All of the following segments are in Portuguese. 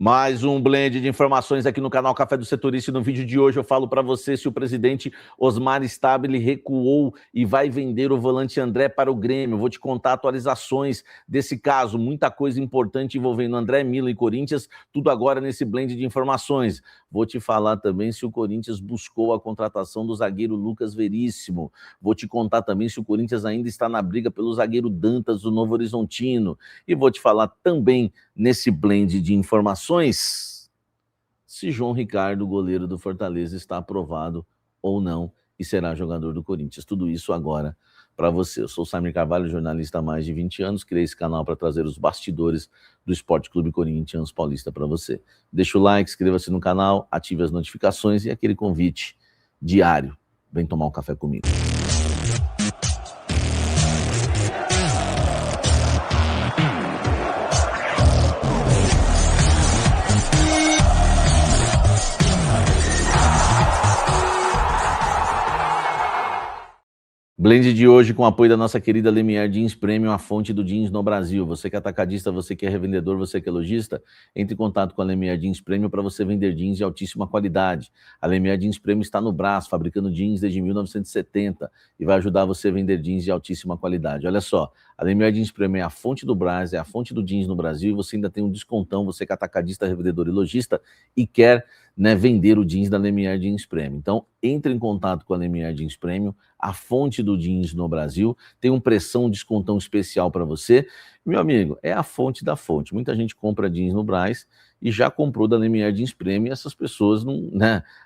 Mais um blend de informações aqui no canal Café do Setorista. E no vídeo de hoje eu falo para você se o presidente Osmar Stabile recuou e vai vender o volante André para o Grêmio. Eu vou te contar atualizações desse caso, muita coisa importante envolvendo André, Milan e Corinthians, tudo agora nesse blend de informações. Vou te falar também se o Corinthians buscou a contratação do zagueiro Lucas Veríssimo. Vou te contar também se o Corinthians ainda está na briga pelo zagueiro Dantas do Novo Horizontino. E vou te falar também nesse blend de informações se João Ricardo, goleiro do Fortaleza, está aprovado ou não e será jogador do Corinthians. Tudo isso agora para você. Eu sou o Samir Carvalho, jornalista há mais de 20 anos, criei esse canal para trazer os bastidores do Esporte Clube Corinthians Paulista para você. Deixa o like, inscreva-se no canal, ative as notificações e aquele convite diário. Vem tomar um café comigo. Blend de hoje com o apoio da nossa querida Lemier Jeans Premium, a fonte do jeans no Brasil. Você que é atacadista, você que é revendedor, você que é lojista, entre em contato com a Lemier Jeans Premium para você vender jeans de altíssima qualidade. A Lemier Jeans Premium está no Brás, fabricando jeans desde 1970 e vai ajudar você a vender jeans de altíssima qualidade. Olha só, a Lemier Jeans Premium é a fonte do Brás, é a fonte do jeans no Brasil e você ainda tem um descontão, você que é atacadista, revendedor e lojista e quer vender o jeans da Lemier Jeans Premium. Então, entre em contato com a Lemier Jeans Premium, a fonte do jeans no Brasil, tem um pressão, um descontão especial para você. Meu amigo, é a fonte da fonte. Muita gente compra jeans no Brás e já comprou da Lemier Jeans Premium e essas pessoas não,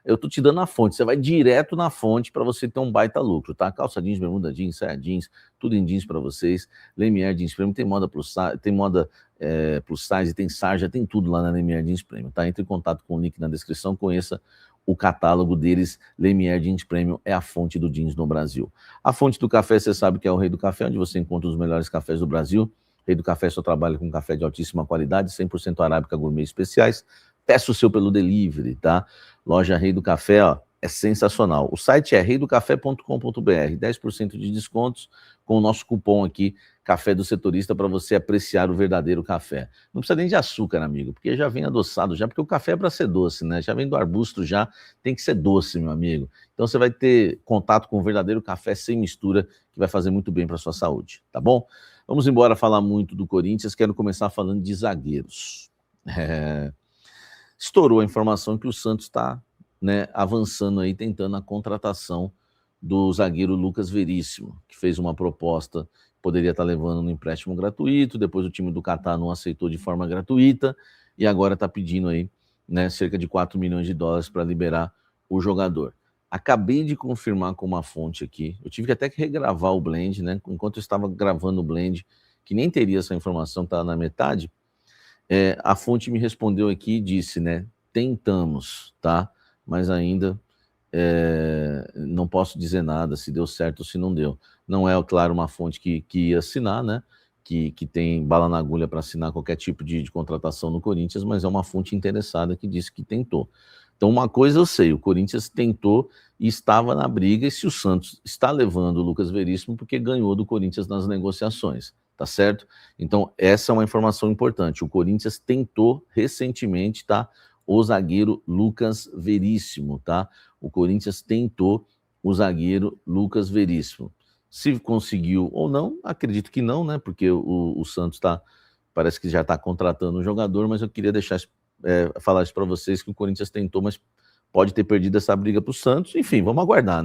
eu tô te dando a fonte, você vai direto na fonte para você ter um baita lucro, tá? Calça jeans, bermuda jeans, saia jeans, tudo em jeans para vocês. Lemier Jeans Premium tem moda plus size, tem sarja, tem tudo lá na Lemier Jeans Premium, tá? Entre em contato com o link na descrição, conheça o catálogo deles. Lemier Jeans Premium é a fonte do jeans no Brasil. A fonte do café, você sabe que é o Rei do Café, onde você encontra os melhores cafés do Brasil. Rei do Café só trabalha com café de altíssima qualidade, 100% arábica, gourmet especiais. Peça o seu pelo delivery, tá? Loja Rei do Café, ó, é sensacional. O site é reidocafé.com.br, 10% de descontos com o nosso cupom aqui, Café do Setorista, para você apreciar o verdadeiro café. Não precisa nem de açúcar, amigo, porque já vem adoçado já, porque o café é para ser doce, né? Já vem do arbusto já, tem que ser doce, meu amigo. Então você vai ter contato com o verdadeiro café sem mistura, que vai fazer muito bem para sua saúde, tá bom? Vamos embora falar muito do Corinthians, quero começar falando de zagueiros. Estourou a informação que o Santos está avançando aí, tentando a contratação do zagueiro Lucas Veríssimo, que fez uma proposta, poderia estar levando no empréstimo gratuito, depois o time do Catar não aceitou de forma gratuita, e agora está pedindo aí cerca de 4 milhões de dólares para liberar o jogador. Acabei de confirmar com uma fonte aqui, eu tive até que regravar o blend, enquanto eu estava gravando o blend, que nem teria essa informação, está na metade, a fonte me respondeu aqui e disse, tentamos, tá? Mas ainda não posso dizer nada, se deu certo ou se não deu. Não é, claro, uma fonte que ia assinar, que tem bala na agulha para assinar qualquer tipo de contratação no Corinthians, mas é uma fonte interessada que disse que tentou. Então, uma coisa eu sei, o Corinthians tentou e estava na briga, e se o Santos está levando o Lucas Veríssimo porque ganhou do Corinthians nas negociações, tá certo? Então, essa é uma informação importante. O Corinthians tentou recentemente, tá? O zagueiro Lucas Veríssimo, tá? O Corinthians tentou o zagueiro Lucas Veríssimo. Se conseguiu ou não, acredito que não, porque o Santos parece que já está contratando o jogador, mas eu queria falar isso para vocês, que o Corinthians tentou, mas pode ter perdido essa briga para o Santos. Enfim, vamos aguardar,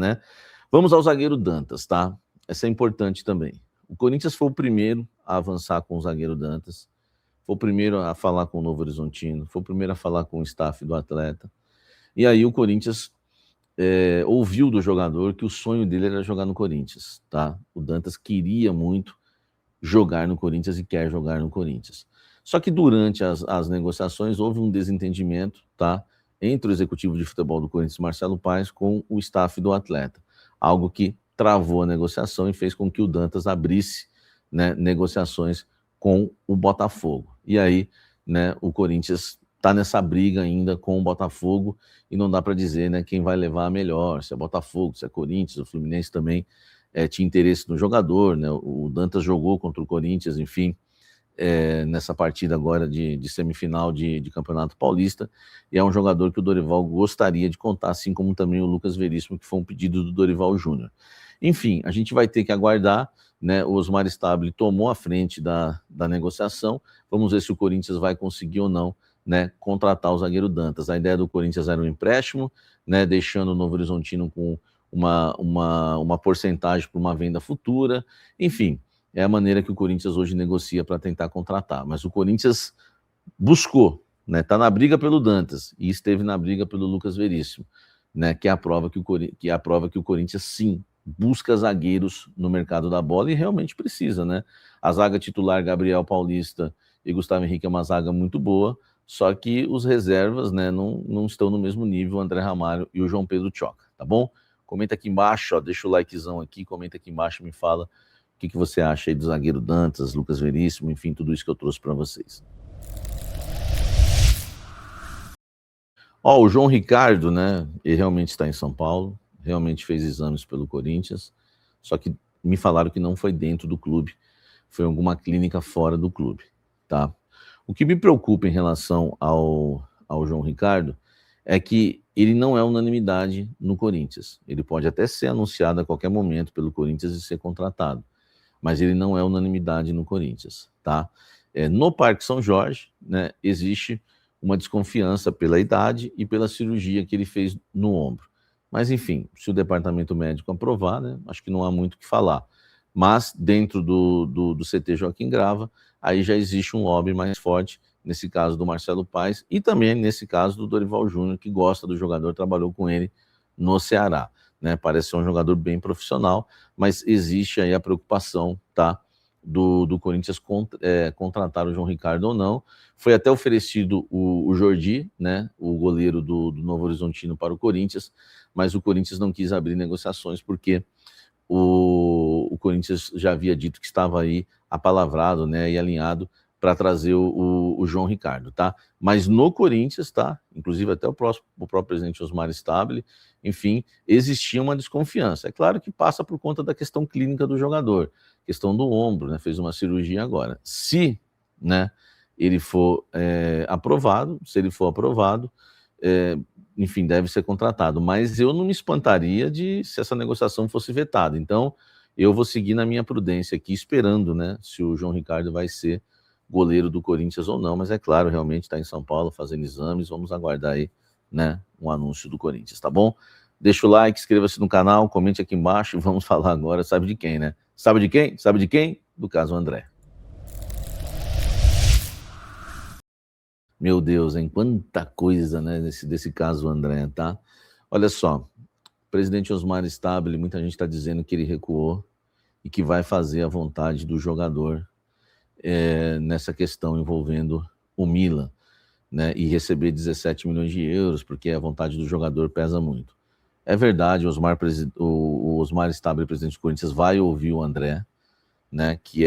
Vamos ao zagueiro Dantas, tá? Essa é importante também. O Corinthians foi o primeiro a avançar com o zagueiro Dantas, foi o primeiro a falar com o Novo Horizontino, foi o primeiro a falar com o staff do atleta. E aí o Corinthians ouviu do jogador que o sonho dele era jogar no Corinthians, tá? O Dantas queria muito jogar no Corinthians e quer jogar no Corinthians. Só que durante as negociações houve um desentendimento, tá? Entre o executivo de futebol do Corinthians, Marcelo Paes, com o staff do atleta. Algo que travou a negociação e fez com que o Dantas abrisse negociações com o Botafogo. E aí, o Corinthians está nessa briga ainda com o Botafogo e não dá para dizer quem vai levar a melhor, se é Botafogo, se é Corinthians. O Fluminense também tinha interesse no jogador, o Dantas jogou contra o Corinthians, enfim, nessa partida agora de semifinal de Campeonato Paulista, e é um jogador que o Dorival gostaria de contar, assim como também o Lucas Veríssimo, que foi um pedido do Dorival Júnior. Enfim, a gente vai ter que aguardar, né? O Osmar Stabile tomou a frente da negociação, vamos ver se o Corinthians vai conseguir ou não, né, contratar o zagueiro Dantas. A ideia do Corinthians era um empréstimo, né, deixando o Novo Horizontino com uma porcentagem para uma venda futura, enfim, é a maneira que o Corinthians hoje negocia para tentar contratar. Mas o Corinthians buscou, né? Está na briga pelo Dantas e esteve na briga pelo Lucas Veríssimo, né? Que é a prova que o Corinthians sim busca zagueiros no mercado da bola e realmente precisa, né? A zaga titular Gabriel Paulista e Gustavo Henrique é uma zaga muito boa, só que os reservas, né, não estão no mesmo nível, o André Ramalho e o João Pedro Tchoca, tá bom? Comenta aqui embaixo, ó, deixa o likezão aqui, comenta aqui embaixo e me fala o que você acha aí do zagueiro Dantas, Lucas Veríssimo, enfim, tudo isso que eu trouxe para vocês. Ó, o João Ricardo, né, ele realmente está em São Paulo, realmente fez exames pelo Corinthians, só que me falaram que não foi dentro do clube, foi em alguma clínica fora do clube, tá? O que me preocupa em relação ao João Ricardo é que ele não é unanimidade no Corinthians. Ele pode até ser anunciado a qualquer momento pelo Corinthians e ser contratado, mas ele não é unanimidade no Corinthians, tá? No Parque São Jorge, né, existe uma desconfiança pela idade e pela cirurgia que ele fez no ombro. Mas, enfim, se o departamento médico aprovar, né, acho que não há muito o que falar. Mas, dentro do CT Joaquim Grava, aí já existe um lobby mais forte, nesse caso do Marcelo Paes, e também nesse caso do Dorival Júnior, que gosta do jogador, trabalhou com ele no Ceará, né? Parece ser um jogador bem profissional, mas existe aí a preocupação, tá? Do Corinthians contratar o João Ricardo ou não. Foi até oferecido o Jordi, né? O goleiro do Novo Horizontino para o Corinthians, mas o Corinthians não quis abrir negociações porque o Corinthians já havia dito que estava aí apalavrado, né, e alinhado para trazer o João Ricardo, tá? Mas no Corinthians, tá? Inclusive até o próprio presidente Osmar Stabile, enfim, existia uma desconfiança. É claro que passa por conta da questão clínica do jogador, questão do ombro, né? Fez uma cirurgia agora. Se, né, ele for aprovado, se ele for aprovado, enfim, deve ser contratado. Mas eu não me espantaria se essa negociação fosse vetada. Então, eu vou seguir na minha prudência aqui, esperando, né, se o João Ricardo vai ser goleiro do Corinthians ou não, mas é claro, realmente está em São Paulo fazendo exames, vamos aguardar aí, né, um anúncio do Corinthians, tá bom? Deixa o like, inscreva-se no canal, comente aqui embaixo e vamos falar agora, sabe de quem, né? Sabe de quem? Sabe de quem? Do caso André. Meu Deus, hein? Quanta coisa, né, desse caso André, tá? Olha só, o presidente Osmar Stabile, muita gente está dizendo que ele recuou e que vai fazer a vontade do jogador nessa questão envolvendo o Milan, né, e receber 17 milhões de euros, porque a vontade do jogador pesa muito. É verdade, o Osmar Stabile, presidente do Corinthians, vai ouvir o André, né, que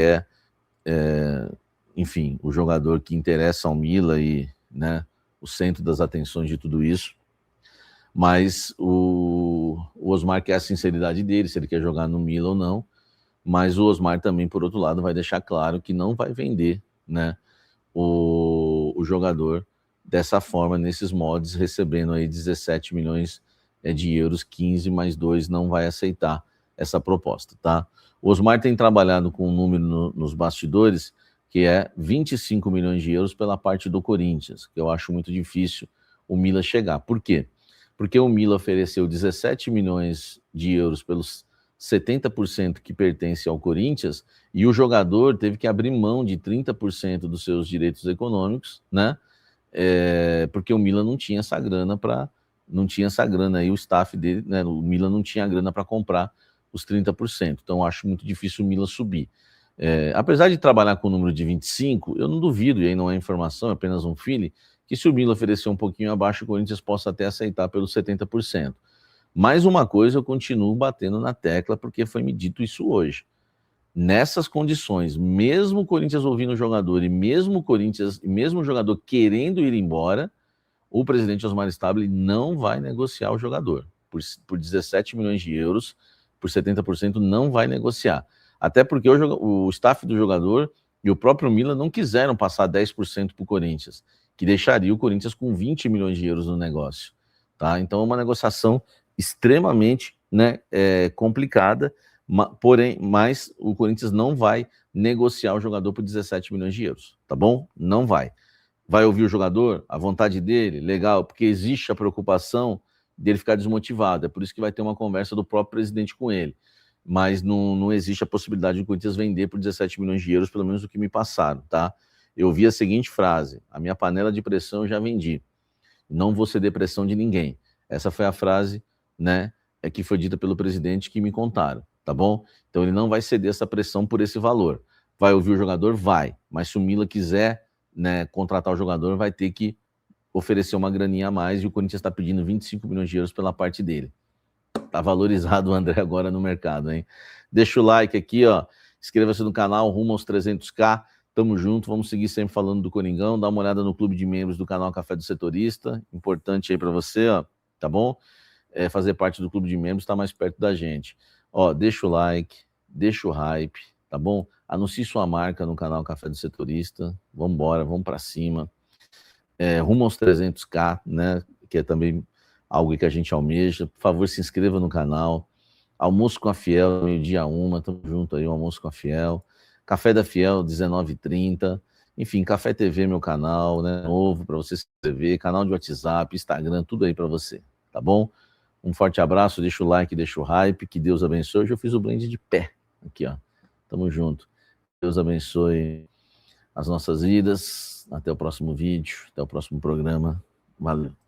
enfim, o jogador que interessa ao Milan e, né, o centro das atenções de tudo isso, mas o Osmar quer a sinceridade dele, se ele quer jogar no Milan ou não, mas o Osmar também, por outro lado, vai deixar claro que não vai vender, né, o jogador dessa forma, nesses moldes, recebendo aí 17 milhões de euros, 15 mais 2, não vai aceitar essa proposta, tá? O Osmar tem trabalhado com um número nos bastidores que é 25 milhões de euros pela parte do Corinthians, que eu acho muito difícil o Milan chegar. Por quê? Porque o Milan ofereceu 17 milhões de euros pelos 70% que pertence ao Corinthians, e o jogador teve que abrir mão de 30% dos seus direitos econômicos, né? Porque o Milan não tinha essa grana aí o staff dele, né? O Milan não tinha a grana para comprar os 30%. Então, eu acho muito difícil o Milan subir. Apesar de trabalhar com o número de 25, eu não duvido, e aí não é informação, é apenas um feeling, que se o Milan oferecer um pouquinho abaixo, o Corinthians possa até aceitar pelos 70%. Mais uma coisa, eu continuo batendo na tecla, porque foi me dito isso hoje. Nessas condições, mesmo o Corinthians ouvindo o jogador, e mesmo o jogador querendo ir embora, o presidente Osmar Stabile não vai negociar o jogador. Por 17 milhões de euros, por 70%, não vai negociar. Até porque o staff do jogador e o próprio Milan não quiseram passar 10% para o Corinthians, que deixaria o Corinthians com 20 milhões de euros no negócio. Tá? Então é uma negociação extremamente, né, complicada, porém, mas o Corinthians não vai negociar o jogador por 17 milhões de euros, tá bom? Não vai. Vai ouvir o jogador, a vontade dele, legal, porque existe a preocupação dele ficar desmotivado, é por isso que vai ter uma conversa do próprio presidente com ele, mas não existe a possibilidade de o Corinthians vender por 17 milhões de euros, pelo menos o que me passaram, tá? Eu ouvi a seguinte frase: a minha panela de pressão eu já vendi, não vou ceder pressão de ninguém. Essa foi a frase, né, que foi dita pelo presidente, que me contaram, tá bom? Então ele não vai ceder essa pressão por esse valor. Vai ouvir o jogador? Vai, mas se o Milan quiser, né, contratar o jogador, vai ter que oferecer uma graninha a mais, e o Corinthians está pedindo 25 milhões de euros pela parte dele. Tá valorizado o André agora no mercado, hein? Deixa o like aqui, ó. Inscreva-se no canal, rumo aos 300k. Tamo junto, vamos seguir sempre falando do Coringão. Dá uma olhada no clube de membros do canal Café do Setorista. Importante aí para você, ó, tá bom? Fazer parte do clube de membros, tá mais perto da gente. Ó, deixa o like, deixa o hype, tá bom? Anuncie sua marca no canal Café do Setorista. Vamos embora, vamos para cima. Rumo aos 300k, né? Que é também algo que a gente almeja. Por favor, se inscreva no canal. Almoço com a Fiel, meio-dia 1, tamo junto aí, o Almoço com a Fiel. Café da Fiel, 19h30. Enfim, Café TV, meu canal, né? Novo para você se inscrever, canal de WhatsApp, Instagram, tudo aí para você, tá bom? Um forte abraço, deixa o like, deixa o hype, que Deus abençoe. Hoje eu fiz o blend de pé, aqui, ó. Tamo junto. Deus abençoe as nossas vidas. Até o próximo vídeo, até o próximo programa. Valeu.